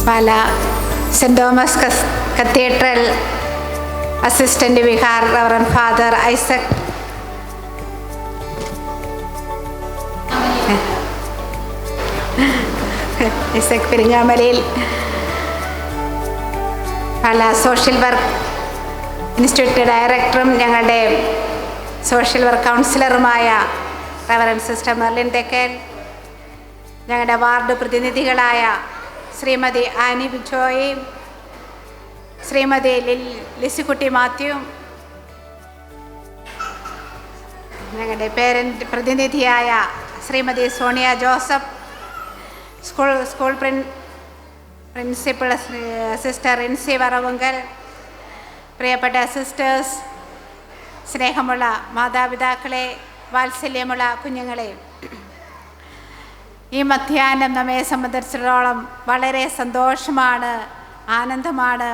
പാല saint Thomas cathedral assistant vicar reverend father Isaac പെരിങ്ങാമലയിൽ, Pala social work institute ഡയറക്ടറും ഞങ്ങളുടെ social work കൗൺസിലറുമായ reverend sister Merlin Thekkan, ഞങ്ങളുടെ വാർഡ് പ്രതിനിധികളായ ശ്രീമതി ആനി ബിജോയും ശ്രീമതി ലിസിക്കുട്ടി മാത്യു, ഞങ്ങളുടെ പേരൻറ് പ്രതിനിധിയായ Shrimati Sonia Joseph, school principal sister Rincy Varavunkal, പ്രിയപ്പെട്ട സിസ്റ്റേഴ്സ്, സ്നേഹമുള്ള മാതാപിതാക്കളെ, വാത്സല്യമുള്ള കുഞ്ഞുങ്ങളെ, ഈ മധ്യാഹ്നം നമ്മെ സംബന്ധിച്ചിടത്തോളം വളരെ സന്തോഷമാണ്, ആനന്ദമാണ്.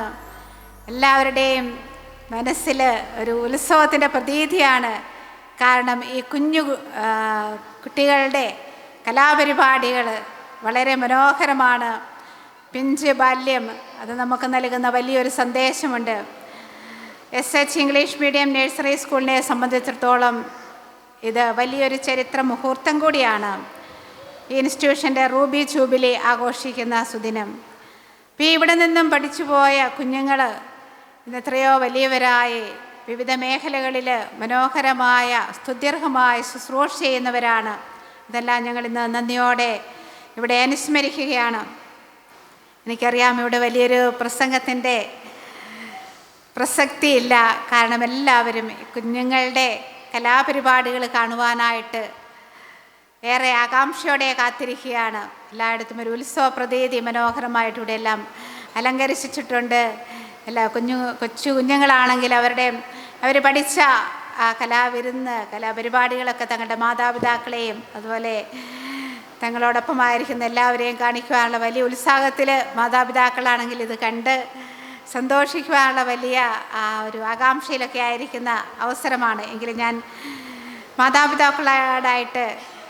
എല്ലാവരുടെയും മനസ്സിൽ ഒരു ഉത്സവത്തിൻ്റെ പ്രതീതിയാണ്. കാരണം ഈ കുട്ടികളുടെ കലാപരിപാടികൾ വളരെ മനോഹരമാണ്. പിഞ്ച് ബാല്യം അത് നമുക്ക് നൽകുന്ന വലിയൊരു സന്ദേശമുണ്ട്. SH ഇംഗ്ലീഷ് മീഡിയം നഴ്സറി സ്കൂളിനെ സംബന്ധിച്ചിടത്തോളം ഇത് വലിയൊരു ചരിത്ര മുഹൂർത്തം കൂടിയാണ്. ഈ ഇൻസ്റ്റിറ്റ്യൂഷൻ്റെ റൂബി ജൂബിലി ആഘോഷിക്കുന്ന സുദിനം. ഇപ്പോൾ ഇവിടെ നിന്നും പഠിച്ചു പോയ കുഞ്ഞുങ്ങൾ ഇന്ന് എത്രയോ വലിയവരായി വിവിധ മേഖലകളിൽ മനോഹരമായ സ്തുത്യർഹമായ ശുശ്രൂഷ ചെയ്യുന്നവരാണ്. ഇതെല്ലാം ഞങ്ങൾ ഇന്ന് നന്ദിയോടെ ഇവിടെ അനുസ്മരിക്കുകയാണ്. എനിക്കറിയാം ഇവിടെ വലിയൊരു പ്രസംഗത്തിൻ്റെ പ്രസക്തിയില്ല. കാരണം എല്ലാവരും കുഞ്ഞുങ്ങളുടെ കലാപരിപാടികൾ കാണുവാനായിട്ട് ഏറെ ആകാംക്ഷയോടെ കാത്തിരിക്കുകയാണ്. എല്ലായിടത്തും ഒരു ഉത്സവ പ്രതീതി മനോഹരമായിട്ട് ഇവിടെ എല്ലാം അലങ്കരിച്ചിട്ടുണ്ട്. കൊച്ചു കുഞ്ഞുങ്ങളാണെങ്കിൽ അവർ പഠിച്ച ആ കലാവിരുന്ന് കലാപരിപാടികളൊക്കെ തങ്ങളുടെ മാതാപിതാക്കളെയും അതുപോലെ തങ്ങളോടൊപ്പമായിരിക്കുന്ന എല്ലാവരെയും കാണിക്കുവാനുള്ള വലിയ ഉത്സാഹത്തിൽ മാതാപിതാക്കളാണെങ്കിൽ ഇത് കണ്ട് സന്തോഷിക്കുവാനുള്ള വലിയ ഒരു ആകാംക്ഷയിലൊക്കെ ആയിരിക്കുന്ന അവസരമാണ്. എങ്കിലും ഞാൻ മാതാപിതാക്കളോടായിട്ട്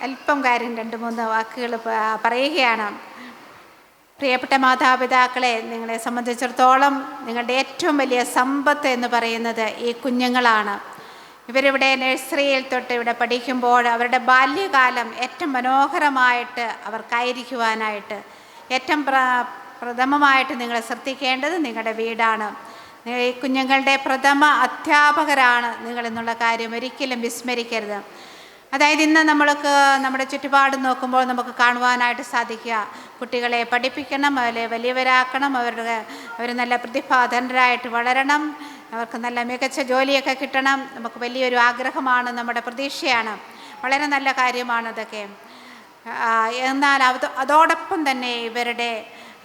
അല്പം കാര്യം 2-3 വാക്കുകൾ പറയുകയാണ്. പ്രിയപ്പെട്ട മാതാപിതാക്കളെ, നിങ്ങളെ സംബന്ധിച്ചിടത്തോളം നിങ്ങളുടെ ഏറ്റവും വലിയ സമ്പത്ത് എന്ന് പറയുന്നത് ഈ കുഞ്ഞുങ്ങളാണ്. ഇവരിവിടെ നഴ്സറിയിൽ തൊട്ട് ഇവിടെ പഠിക്കുമ്പോൾ അവരുടെ ബാല്യകാലം ഏറ്റവും മനോഹരമായിട്ട് അവർക്കായിരിക്കുവാനായിട്ട് ഏറ്റവും പ്രഥമമായിട്ട് നിങ്ങൾ ശ്രദ്ധിക്കേണ്ടത് നിങ്ങളുടെ വീടാണ്. ഈ കുഞ്ഞുങ്ങളുടെ പ്രഥമ അധ്യാപകരാണ് നിങ്ങളെന്നുള്ള കാര്യം ഒരിക്കലും വിസ്മരിക്കരുത്. അതായത് ഇന്ന് നമ്മൾക്ക് നമ്മുടെ ചുറ്റുപാട് നോക്കുമ്പോൾ നമുക്ക് കാണുവാനായിട്ട് സാധിക്കുക, കുട്ടികളെ പഠിപ്പിക്കണം, അവരെ വലിയവരാക്കണം, അവർ നല്ല പ്രതിഭാധനരായിട്ട് വളരണം, അവർക്ക് നല്ല മികച്ച ജോലിയൊക്കെ കിട്ടണം. നമുക്ക് വലിയൊരു ആഗ്രഹമാണ്, നമ്മുടെ പ്രതീക്ഷയാണ്. വളരെ നല്ല കാര്യമാണ് അതൊക്കെ. എന്നാൽ അതോടൊപ്പം തന്നെ ഇവരുടെ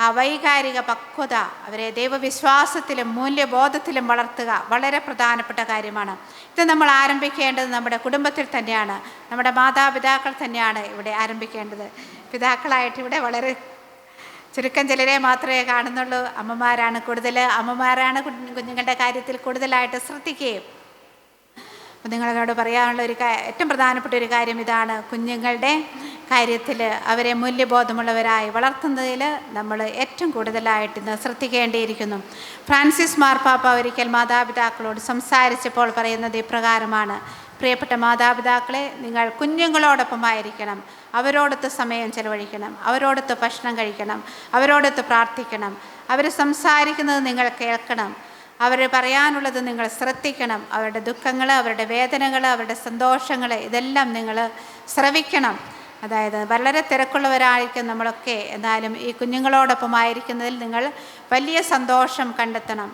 ആ വൈകാരിക പക്വത, അവരെ ദൈവവിശ്വാസത്തിലും മൂല്യബോധത്തിലും വളർത്തുക വളരെ പ്രധാനപ്പെട്ട കാര്യമാണ്. ഇത് നമ്മൾ ആരംഭിക്കേണ്ടത് നമ്മുടെ കുടുംബത്തിൽ തന്നെയാണ്, നമ്മുടെ മാതാപിതാക്കൾ തന്നെയാണ് ഇവിടെ ആരംഭിക്കേണ്ടത്. പിതാക്കളായിട്ട് ഇവിടെ വളരെ ചുരുക്കം ചിലരെ മാത്രമേ കാണുന്നുള്ളൂ. അമ്മമാരാണ് കുഞ്ഞുങ്ങളുടെ കാര്യത്തിൽ കൂടുതലായിട്ട് ശ്രദ്ധിക്കുകയും. അപ്പം നിങ്ങളോട് പറയാനുള്ള ഏറ്റവും പ്രധാനപ്പെട്ട ഒരു കാര്യം ഇതാണ്, കുഞ്ഞുങ്ങളുടെ കാര്യത്തിൽ അവരെ മൂല്യബോധമുള്ളവരായി വളർത്തുന്നതിൽ നമ്മൾ ഏറ്റവും കൂടുതലായിട്ട് ഇന്ന് ശ്രദ്ധിക്കേണ്ടിയിരിക്കുന്നു. ഫ്രാൻസിസ് മാർപ്പാപ്പ ഒരിക്കൽ മാതാപിതാക്കളോട് സംസാരിച്ചപ്പോൾ പറയുന്നത് ഇപ്രകാരമാണ്: പ്രിയപ്പെട്ട മാതാപിതാക്കളെ, നിങ്ങൾ കുഞ്ഞുങ്ങളോടൊപ്പമായിരിക്കണം, അവരോടൊത്ത് സമയം ചെലവഴിക്കണം, അവരോടൊത്ത് ഭക്ഷണം കഴിക്കണം, അവരോടൊത്ത് പ്രാർത്ഥിക്കണം, അവർ സംസാരിക്കുന്നത് നിങ്ങൾ കേൾക്കണം, അവർ പറയാനുള്ളത് നിങ്ങൾ ശ്രദ്ധിക്കണം, അവരുടെ ദുഃഖങ്ങൾ, അവരുടെ വേദനകൾ, അവരുടെ സന്തോഷങ്ങൾ ഇതെല്ലാം നിങ്ങൾ ശ്രവിക്കണം. അതായത് വളരെ തിരക്കുള്ളവരായിരിക്കും നമ്മളൊക്കെ, എന്നാലും ഈ കുഞ്ഞുങ്ങളോടൊപ്പമായിരിക്കുന്നതിൽ നിങ്ങൾ വലിയ സന്തോഷം കണ്ടെത്തണം.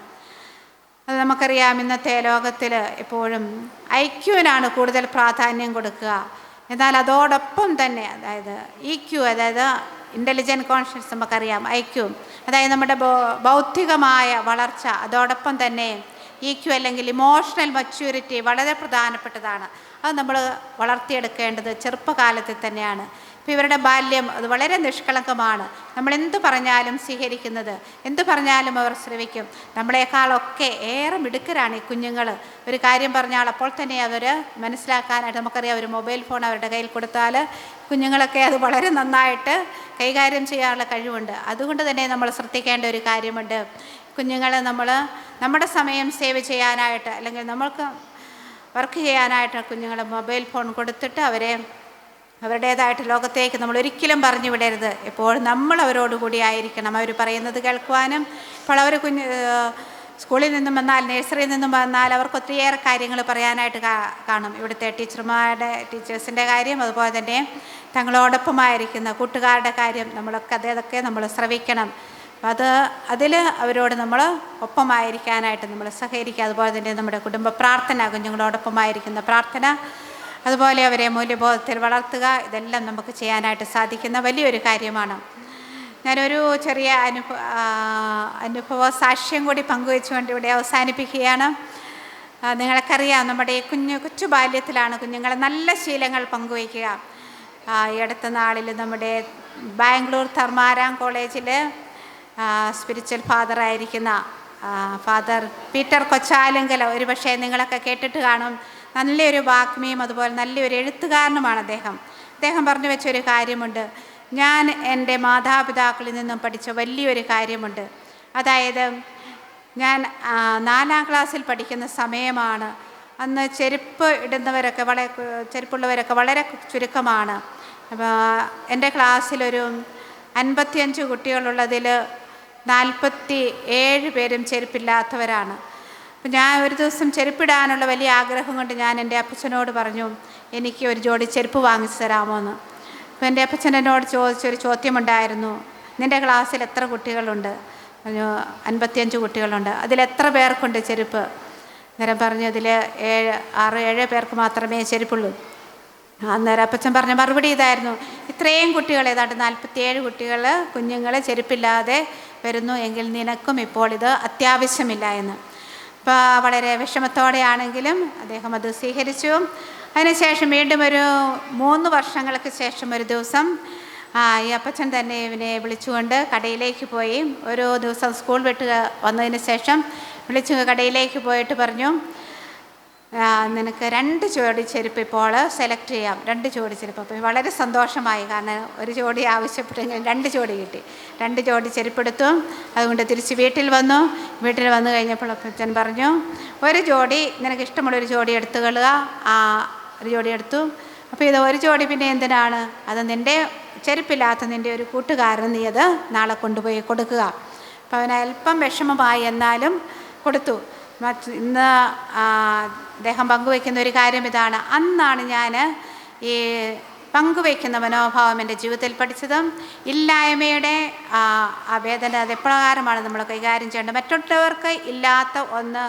അത് നമുക്കറിയാം, ഇന്നത്തെ ലോകത്തിൽ എപ്പോഴും IQ-നാണ് കൂടുതൽ പ്രാധാന്യം കൊടുക്കുക. എന്നാൽ അതോടൊപ്പം തന്നെ അതായത് EQ, അതായത് ഇൻ്റലിജൻറ്റ് കോൺഷ്യസ്, നമുക്കറിയാം IQ, അതായത് നമ്മുടെ ബൗദ്ധികമായ വളർച്ച, അതോടൊപ്പം തന്നെ EQ അല്ലെങ്കിൽ ഇമോഷണൽ മച്യൂരിറ്റി വളരെ പ്രധാനപ്പെട്ടതാണ്. അത് നമ്മൾ വളർത്തിയെടുക്കേണ്ടത് ചെറുപ്പകാലത്തിൽ തന്നെയാണ്. അപ്പോൾ ഇവരുടെ ബാല്യം അത് വളരെ നിഷ്കളങ്കമാണ്. നമ്മൾ എന്ത് പറഞ്ഞാലും സ്വീകരിക്കുന്നത്, എന്ത് പറഞ്ഞാലും അവർ ശ്രവിക്കും. നമ്മളെക്കാളൊക്കെ ഏറെ മിടുക്കരാണ് ഈ കുഞ്ഞുങ്ങൾ. ഒരു കാര്യം പറഞ്ഞാൽ അപ്പോൾ തന്നെ അവർ മനസ്സിലാക്കാനായിട്ട്, നമുക്കറിയാം ഒരു മൊബൈൽ ഫോൺ അവരുടെ കയ്യിൽ കൊടുത്താൽ കുഞ്ഞുങ്ങളൊക്കെ അത് വളരെ നന്നായിട്ട് കൈകാര്യം ചെയ്യാനുള്ള കഴിവുണ്ട്. അതുകൊണ്ട് തന്നെ നമ്മൾ ശ്രദ്ധിക്കേണ്ട ഒരു കാര്യമുണ്ട്. കുഞ്ഞുങ്ങളെ നമ്മുടെ സമയം സേവ് ചെയ്യാനായിട്ട്, അല്ലെങ്കിൽ നമ്മൾക്ക് വർക്ക് ചെയ്യാനായിട്ട് കുഞ്ഞുങ്ങളെ മൊബൈൽ ഫോൺ കൊടുത്തിട്ട് അവരുടേതായിട്ട് ലോകത്തേക്ക് നമ്മൾ ഒരിക്കലും പറഞ്ഞു വിടരുത്. എപ്പോഴും നമ്മൾ അവരോടുകൂടി ആയിരിക്കണം. അവർ പറയുന്നത് കേൾക്കുവാനും. ഇപ്പോൾ അവർ സ്കൂളിൽ നിന്നും വന്നാൽ, നഴ്സറിയിൽ നിന്നും വന്നാൽ അവർക്ക് ഒത്തിരിയേറെ കാര്യങ്ങൾ പറയാനായിട്ട് കാണും. ഇവിടുത്തെ ടീച്ചേഴ്സിൻ്റെ കാര്യം, അതുപോലെ തന്നെ തങ്ങളോടൊപ്പമായിരിക്കുന്ന കൂട്ടുകാരുടെ കാര്യം, അതൊക്കെ നമ്മൾ ശ്രവിക്കണം. അതിൽ അവരോട് നമ്മൾ ഒപ്പമായിരിക്കാനായിട്ട് നമ്മൾ സഹകരിക്കുക. അതുപോലെ തന്നെ നമ്മുടെ കുടുംബ പ്രാർത്ഥന, കുഞ്ഞുങ്ങളോടൊപ്പമായിരിക്കുന്ന പ്രാർത്ഥന, അതുപോലെ അവരെ മൂല്യബോധത്തിൽ വളർത്തുക, ഇതെല്ലാം നമുക്ക് ചെയ്യാനായിട്ട് സാധിക്കുന്ന വലിയൊരു കാര്യമാണ്. ഞാനൊരു ചെറിയ അനുഭവ സാക്ഷ്യം കൂടി പങ്കുവെച്ചുകൊണ്ട് ഇവിടെ അവസാനിപ്പിക്കുകയാണ്. നിങ്ങൾക്കറിയാം, നമ്മുടെ ഈ കൊച്ചു ബാല്യത്തിലാണ് കുഞ്ഞുങ്ങളെ നല്ല ശീലങ്ങൾ പങ്കുവയ്ക്കുക. ഈ അടുത്ത നാളിൽ നമ്മുടെ ബാംഗ്ലൂർ ധർമാരാം കോളേജിൽ സ്പിരിച്വൽ ഫാദറായിരിക്കുന്ന ഫാദർ പീറ്റർ കൊച്ചാലിങ്കൽ, ഒരു പക്ഷേ നിങ്ങളൊക്കെ കേട്ടിട്ട് കാണും. നല്ലൊരു വാഗ്മിയും അതുപോലെ നല്ലൊരു എഴുത്തുകാരനുമാണ് അദ്ദേഹം പറഞ്ഞു വെച്ചൊരു കാര്യമുണ്ട്. ഞാൻ എൻ്റെ മാതാപിതാക്കളിൽ നിന്നും പഠിച്ച വലിയൊരു കാര്യമുണ്ട്. അതായത് ഞാൻ 4ാം ക്ലാസ്സിൽ പഠിക്കുന്ന സമയമാണ്. അന്ന് ചെരുപ്പുള്ളവരൊക്കെ വളരെ ചുരുക്കമാണ്. അപ്പോൾ എൻ്റെ ക്ലാസ്സിലൊരു 55 കുട്ടികളുള്ളതിൽ 47 പേരും ചെരുപ്പില്ലാത്തവരാണ്. അപ്പം ഞാൻ ഒരു ദിവസം ചെരുപ്പിടാനുള്ള വലിയ ആഗ്രഹം കൊണ്ട് ഞാൻ എൻ്റെ അപ്പച്ചനോട് പറഞ്ഞു, എനിക്ക് ഒരു ജോഡി ചെരുപ്പ് വാങ്ങിച്ചു തരാമോ എന്ന്. അപ്പോൾ എൻ്റെ അപ്പച്ചൻ എന്നോട് ചോദിച്ചൊരു ചോദ്യമുണ്ടായിരുന്നു, നിൻ്റെ ക്ലാസ്സിൽ എത്ര കുട്ടികളുണ്ട്? 55 കുട്ടികളുണ്ട്. അതിലെത്ര പേർക്കുണ്ട് ചെരുപ്പ്? അന്നേരം പറഞ്ഞു, അതിൽ 6-7 പേർക്ക് മാത്രമേ ചെരുപ്പുള്ളൂ. അന്നേരം അപ്പച്ചൻ പറഞ്ഞ മറുപടി ഇതായിരുന്നു, ഇത്രയും കുട്ടികൾ, ഏതാണ്ട് 47 കുഞ്ഞുങ്ങൾ ചെരുപ്പില്ലാതെ വരുന്നു എങ്കിൽ നിനക്കും ഇപ്പോൾ ഇത് അത്യാവശ്യമില്ല എന്ന്. അപ്പോൾ വളരെ വിഷമത്തോടെയാണെങ്കിലും അദ്ദേഹം അത് സ്വീകരിച്ചു. അതിനുശേഷം വീണ്ടും ഒരു 3 വർഷങ്ങൾക്ക് ശേഷം ഒരു ദിവസം ഈ അപ്പച്ചൻ തന്നെ ഇവനെ വിളിച്ചുകൊണ്ട് കടയിലേക്ക് പോയി. ഒരു ദിവസം സ്കൂൾ വിട്ട് വന്നതിന് ശേഷം കടയിലേക്ക് പോയിട്ട് പറഞ്ഞു, നിനക്ക് 2 ജോഡി ചെരുപ്പ് ഇപ്പോൾ സെലക്ട് ചെയ്യാം, 2 ജോഡി ചെരുപ്പ്. അപ്പോൾ വളരെ സന്തോഷമായി, കാരണം ഒരു ജോഡി ആവശ്യപ്പെട്ടെങ്കിൽ 2 ജോഡി കിട്ടി. 2 ജോഡി ചെരുപ്പെടുത്തു. അതുകൊണ്ട് തിരിച്ച് വീട്ടിൽ വന്നു കഴിഞ്ഞപ്പോൾ അപ്പച്ചൻ പറഞ്ഞു, ഒരു ജോഡി നിനക്ക് ഇഷ്ടമുള്ളൊരു ജോഡി എടുത്തു കൊള്ളുക. ഒരു ജോഡി എടുത്തു. അപ്പോൾ ഇത് ഒരു ജോഡി പിന്നെ എന്തിനാണ്? അത് നിൻ്റെ ചെരുപ്പില്ലാത്ത നിൻ്റെ ഒരു കൂട്ടുകാരൻ, നീ അത് നാളെ കൊണ്ടുപോയി കൊടുക്കുക. അപ്പോൾ അവന് അല്പം വിഷമമായി, എന്നാലും കൊടുത്തു. ഇന്ന് അദ്ദേഹം പങ്കുവയ്ക്കുന്ന ഒരു കാര്യം ഇതാണ്, അന്നാണ് ഞാൻ ഈ പങ്കുവയ്ക്കുന്ന മനോഭാവം എൻ്റെ ജീവിതത്തിൽ പഠിച്ചതും. ഇല്ലായ്മയുടെ വേദന അതെപ്രകാരമാണ് നമ്മൾ കൈകാര്യം ചെയ്യേണ്ടത്. മറ്റുള്ളവർക്ക് ഇല്ലാത്ത ഒന്ന്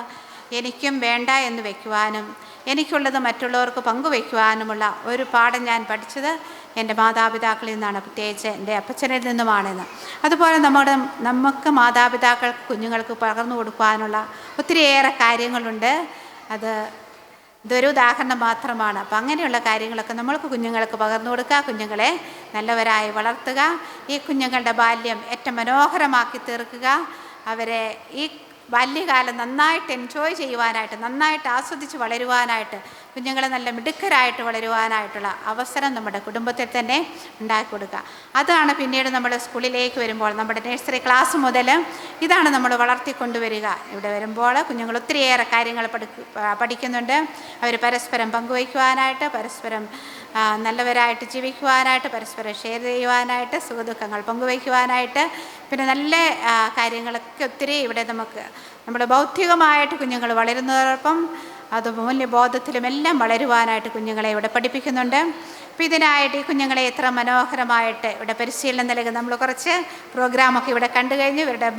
എനിക്കും വേണ്ട എന്ന് വയ്ക്കുവാനും എനിക്കുള്ളത് മറ്റുള്ളവർക്ക് പങ്കുവയ്ക്കുവാനുമുള്ള ഒരു പാഠം ഞാൻ പഠിച്ചത് എൻ്റെ മാതാപിതാക്കളിൽ നിന്നാണ്, പ്രത്യേകിച്ച് എൻ്റെ അപ്പച്ചനിൽ നിന്നുമാണെന്ന്. അതുപോലെ നമുക്ക് മാതാപിതാക്കൾക്ക് കുഞ്ഞുങ്ങൾക്ക് പകർന്നു കൊടുക്കുവാനുള്ള ഒത്തിരിയേറെ കാര്യങ്ങളുണ്ട്. ഇതൊരു ഉദാഹരണം മാത്രമാണ്. അപ്പം അങ്ങനെയുള്ള കാര്യങ്ങളൊക്കെ നമ്മൾക്ക് കുഞ്ഞുങ്ങൾക്ക് പകർന്നു കൊടുക്കുക, കുഞ്ഞുങ്ങളെ നല്ലവരായി വളർത്തുക, ഈ കുഞ്ഞുങ്ങളുടെ ബാല്യം ഏറ്റവും മനോഹരമാക്കി തീർക്കുക, അവരെ ഈ ബാല്യകാലം നന്നായിട്ട് എൻജോയ് ചെയ്യുവാനായിട്ട്, നന്നായിട്ട് ആസ്വദിച്ച് വളരുവാനായിട്ട്, കുഞ്ഞുങ്ങളെ നല്ല മിടുക്കരായിട്ട് വളരുവാനായിട്ടുള്ള അവസരം നമ്മുടെ കുടുംബത്തിൽ തന്നെ ഉണ്ടാക്കി കൊടുക്കുക. അതാണ് പിന്നീട് നമ്മൾ സ്കൂളിലേക്ക് വരുമ്പോൾ, നമ്മുടെ നഴ്സറി ക്ലാസ് മുതൽ ഇതാണ് നമ്മൾ വളർത്തിക്കൊണ്ടുവരിക. ഇവിടെ വരുമ്പോൾ കുഞ്ഞുങ്ങൾ ഒത്തിരിയേറെ കാര്യങ്ങൾ പഠിക്കുന്നുണ്ട്. അവർ പരസ്പരം പങ്കുവയ്ക്കുവാനായിട്ട്, പരസ്പരം നല്ലവരായിട്ട് ജീവിക്കുവാനായിട്ട്, പരസ്പരം ഷെയർ ചെയ്യുവാനായിട്ട്, സുഖദുഃഖങ്ങൾ പങ്കുവയ്ക്കുവാനായിട്ട്, പിന്നെ നല്ല കാര്യങ്ങളൊക്കെ ഒത്തിരി ഇവിടെ നമ്മുടെ ബൗദ്ധികമായിട്ട് കുഞ്ഞുങ്ങൾ വളരുന്നതോടൊപ്പം അത് മൂല്യബോധത്തിലുമെല്ലാം വളരുവാനായിട്ട് കുഞ്ഞുങ്ങളെ ഇവിടെ പഠിപ്പിക്കുന്നുണ്ട്. അപ്പോൾ ഇതിനായിട്ട് ഈ കുഞ്ഞുങ്ങളെ എത്ര മനോഹരമായിട്ട് ഇവിടെ പരിശീലനം നൽകുക. നമ്മൾ കുറച്ച് പ്രോഗ്രാമൊക്കെ ഇവിടെ കണ്ടു കഴിഞ്ഞു. ഇവരുടെ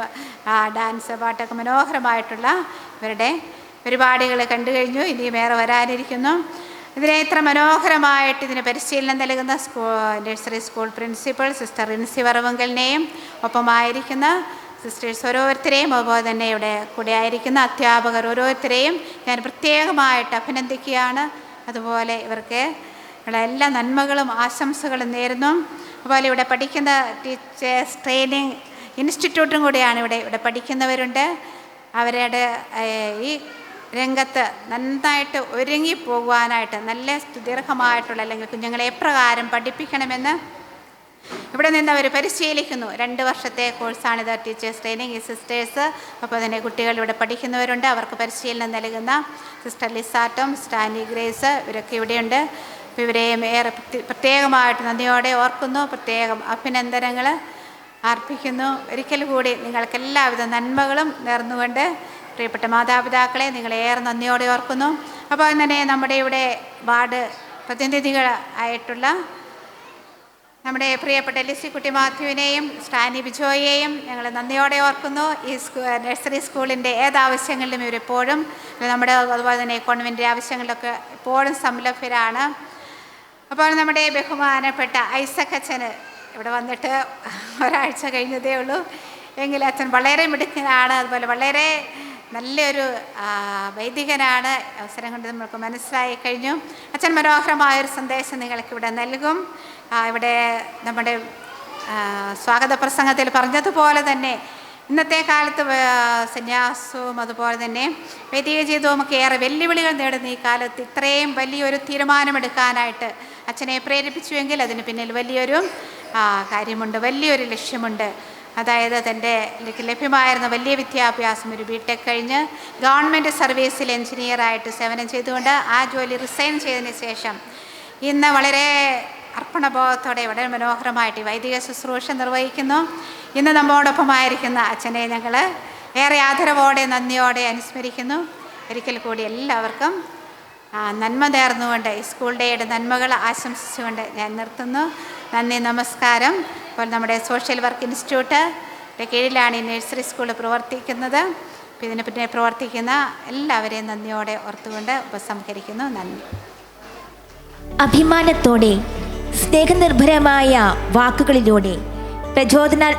ഡാൻസ് പാട്ടൊക്കെ മനോഹരമായിട്ടുള്ള ഇവരുടെ പരിപാടികൾ കണ്ടു കഴിഞ്ഞു. ഇനിയും വേറെ വരാനിരിക്കുന്നു. ഇതിനെ ഇത്ര മനോഹരമായിട്ട് ഇതിന് പരിശീലനം നൽകുന്ന nursery school principal sister Rincy വറവങ്കലിനെയും ഒപ്പമായിരിക്കുന്ന സിസ്റ്റേഴ്സ് ഓരോരുത്തരെയും, അതുപോലെ തന്നെ ഇവിടെ കൂടെ ആയിരിക്കുന്ന അധ്യാപകർ ഓരോരുത്തരെയും ഞാൻ പ്രത്യേകമായിട്ട് അഭിനന്ദിക്കുകയാണ്. അതുപോലെ ഇവർക്ക് ഉള്ള എല്ലാ നന്മകളും ആശംസകളും നേരുന്നു. അതുപോലെ ഇവിടെ പഠിക്കുന്ന ടീച്ചേഴ്സ് ട്രെയിനിങ് ഇൻസ്റ്റിറ്റ്യൂട്ടും കൂടിയാണ്. ഇവിടെ പഠിക്കുന്നവരുണ്ട്. അവരുടെ ഈ രംഗത്ത് നന്നായിട്ട് ഒരുങ്ങി പോകുവാനായിട്ട് നല്ല സുദീർഘമായിട്ടുള്ള അല്ലെങ്കിൽ കുഞ്ഞുങ്ങളെ എപ്രകാരം പഠിപ്പിക്കണമെന്ന് ഇവിടെ നിന്ന് അവർ പരിശീലിക്കുന്നു. 2 വർഷത്തെ കോഴ്സാണിത്, ടീച്ചേഴ്സ് ട്രെയിനിങ്. സിസ്റ്റേഴ്സ് അപ്പോൾ തന്നെ കുട്ടികൾ ഇവിടെ പഠിക്കുന്നവരുണ്ട്. അവർക്ക് പരിശീലനം നൽകുന്ന സിസ്റ്റർ ലിസാറ്റം, സ്റ്റാനി ഗ്രേസ് ഇവരൊക്കെ ഇവിടെയുണ്ട്. അപ്പോൾ ഇവരെയും ഏറെ പ്രത്യേകമായിട്ട് നന്ദിയോടെ ഓർക്കുന്നു, പ്രത്യേകം അഭിനന്ദനങ്ങൾ അർപ്പിക്കുന്നു. ഒരിക്കൽ കൂടി നിങ്ങൾക്ക് എല്ലാവിധ നന്മകളും നേർന്നുകൊണ്ട് പ്രിയപ്പെട്ട മാതാപിതാക്കളെ നിങ്ങളേറെ നന്ദിയോടെ ഓർക്കുന്നു. അപ്പോൾ അങ്ങനെ നമ്മുടെ ഇവിടെ വാർഡ് പ്രതിനിധികൾ ആയിട്ടുള്ള നമ്മുടെ പ്രിയപ്പെട്ട ലിസിക്കുട്ടി മാത്യുവിനെയും സ്റ്റാനി ബിജോയെയും ഞങ്ങൾ നന്ദിയോടെ ഓർക്കുന്നു. ഈ നഴ്സറി സ്കൂളിൻ്റെ ഏതാവശ്യങ്ങളിലും ഇവരെപ്പോഴും നമ്മുടെ അതുപോലെ തന്നെ കോൺവെൻ്റ് ആവശ്യങ്ങളിലൊക്കെ എപ്പോഴും സംലഭ്യരാണ്. അപ്പോൾ നമ്മുടെ ബഹുമാനപ്പെട്ട ഐസക് അച്ഛന് ഇവിടെ വന്നിട്ട് ഒരാഴ്ച കഴിഞ്ഞതേ ഉള്ളൂ. എങ്കിലും അച്ഛൻ വളരെ മിടുക്കനാണ്, അതുപോലെ വളരെ നല്ലൊരു വൈദികനാണ്. അവസരം കൊണ്ട് നമ്മൾക്ക് മനസ്സിലായി കഴിഞ്ഞു. അച്ഛൻ മനോഹരമായൊരു സന്ദേശം നിങ്ങൾക്കിവിടെ നൽകും. ഇവിടെ നമ്മുടെ സ്വാഗത പ്രസംഗത്തിൽ പറഞ്ഞതുപോലെ തന്നെ ഇന്നത്തെ കാലത്ത് സന്യാസവും അതുപോലെ തന്നെ വൈദിക ജീവിതവും ഒക്കെ ഏറെ വെല്ലുവിളികൾ നേടുന്ന ഈ കാലത്ത് ഇത്രയും വലിയൊരു തീരുമാനമെടുക്കാനായിട്ട് അച്ഛനെ പ്രേരിപ്പിച്ചുവെങ്കിൽ അതിന് പിന്നിൽ വലിയൊരു കാര്യമുണ്ട്, വലിയൊരു ലക്ഷ്യമുണ്ട്. അതായത് തൻ്റെ ലഭ്യമായിരുന്ന വലിയ വിദ്യാഭ്യാസം, ഒരു ബിടെക് കഴിഞ്ഞ് ഗവൺമെൻറ് സർവീസിൽ എൻജിനീയറായിട്ട് സേവനം ചെയ്തുകൊണ്ട് ആ ജോലി റിസൈൻ ചെയ്തതിന് ശേഷം ഇന്ന് വളരെ അർപ്പണബോധത്തോടെ വളരെ മനോഹരമായിട്ട് വൈദിക ശുശ്രൂഷ നിർവഹിക്കുന്നു. ഇന്ന് നമ്മോടൊപ്പമായിരിക്കുന്ന അച്ഛനെ ഞങ്ങൾ ഏറെ ആദരവോടെ നന്ദിയോടെ അനുസ്മരിക്കുന്നു. ഒരിക്കൽ കൂടി എല്ലാവർക്കും നന്മ നേർന്നുകൊണ്ട് ഈ സ്കൂൾ ഡേയുടെ നന്മകൾ ആശംസിച്ചുകൊണ്ട് ഞാൻ നിർത്തുന്നു. നന്ദി, നമസ്കാരം. ഇപ്പോൾ നമ്മുടെ സോഷ്യൽ വർക്ക് ഇൻസ്റ്റിറ്റ്യൂട്ടിൻ്റെ കീഴിലാണ് ഈ നഴ്സറി സ്കൂൾ പ്രവർത്തിക്കുന്നത്. ഇതിനെ പിന്നെ പ്രവർത്തിക്കുന്ന എല്ലാവരെയും നന്ദിയോടെ ഓർത്തുകൊണ്ട് ഉപസംഹരിക്കുന്നു. നന്ദി. അഭിമാനത്തോടെ സ്നേഹനിർഭരമായ വാക്കുകളിലൂടെ പ്രചോദനാത്മക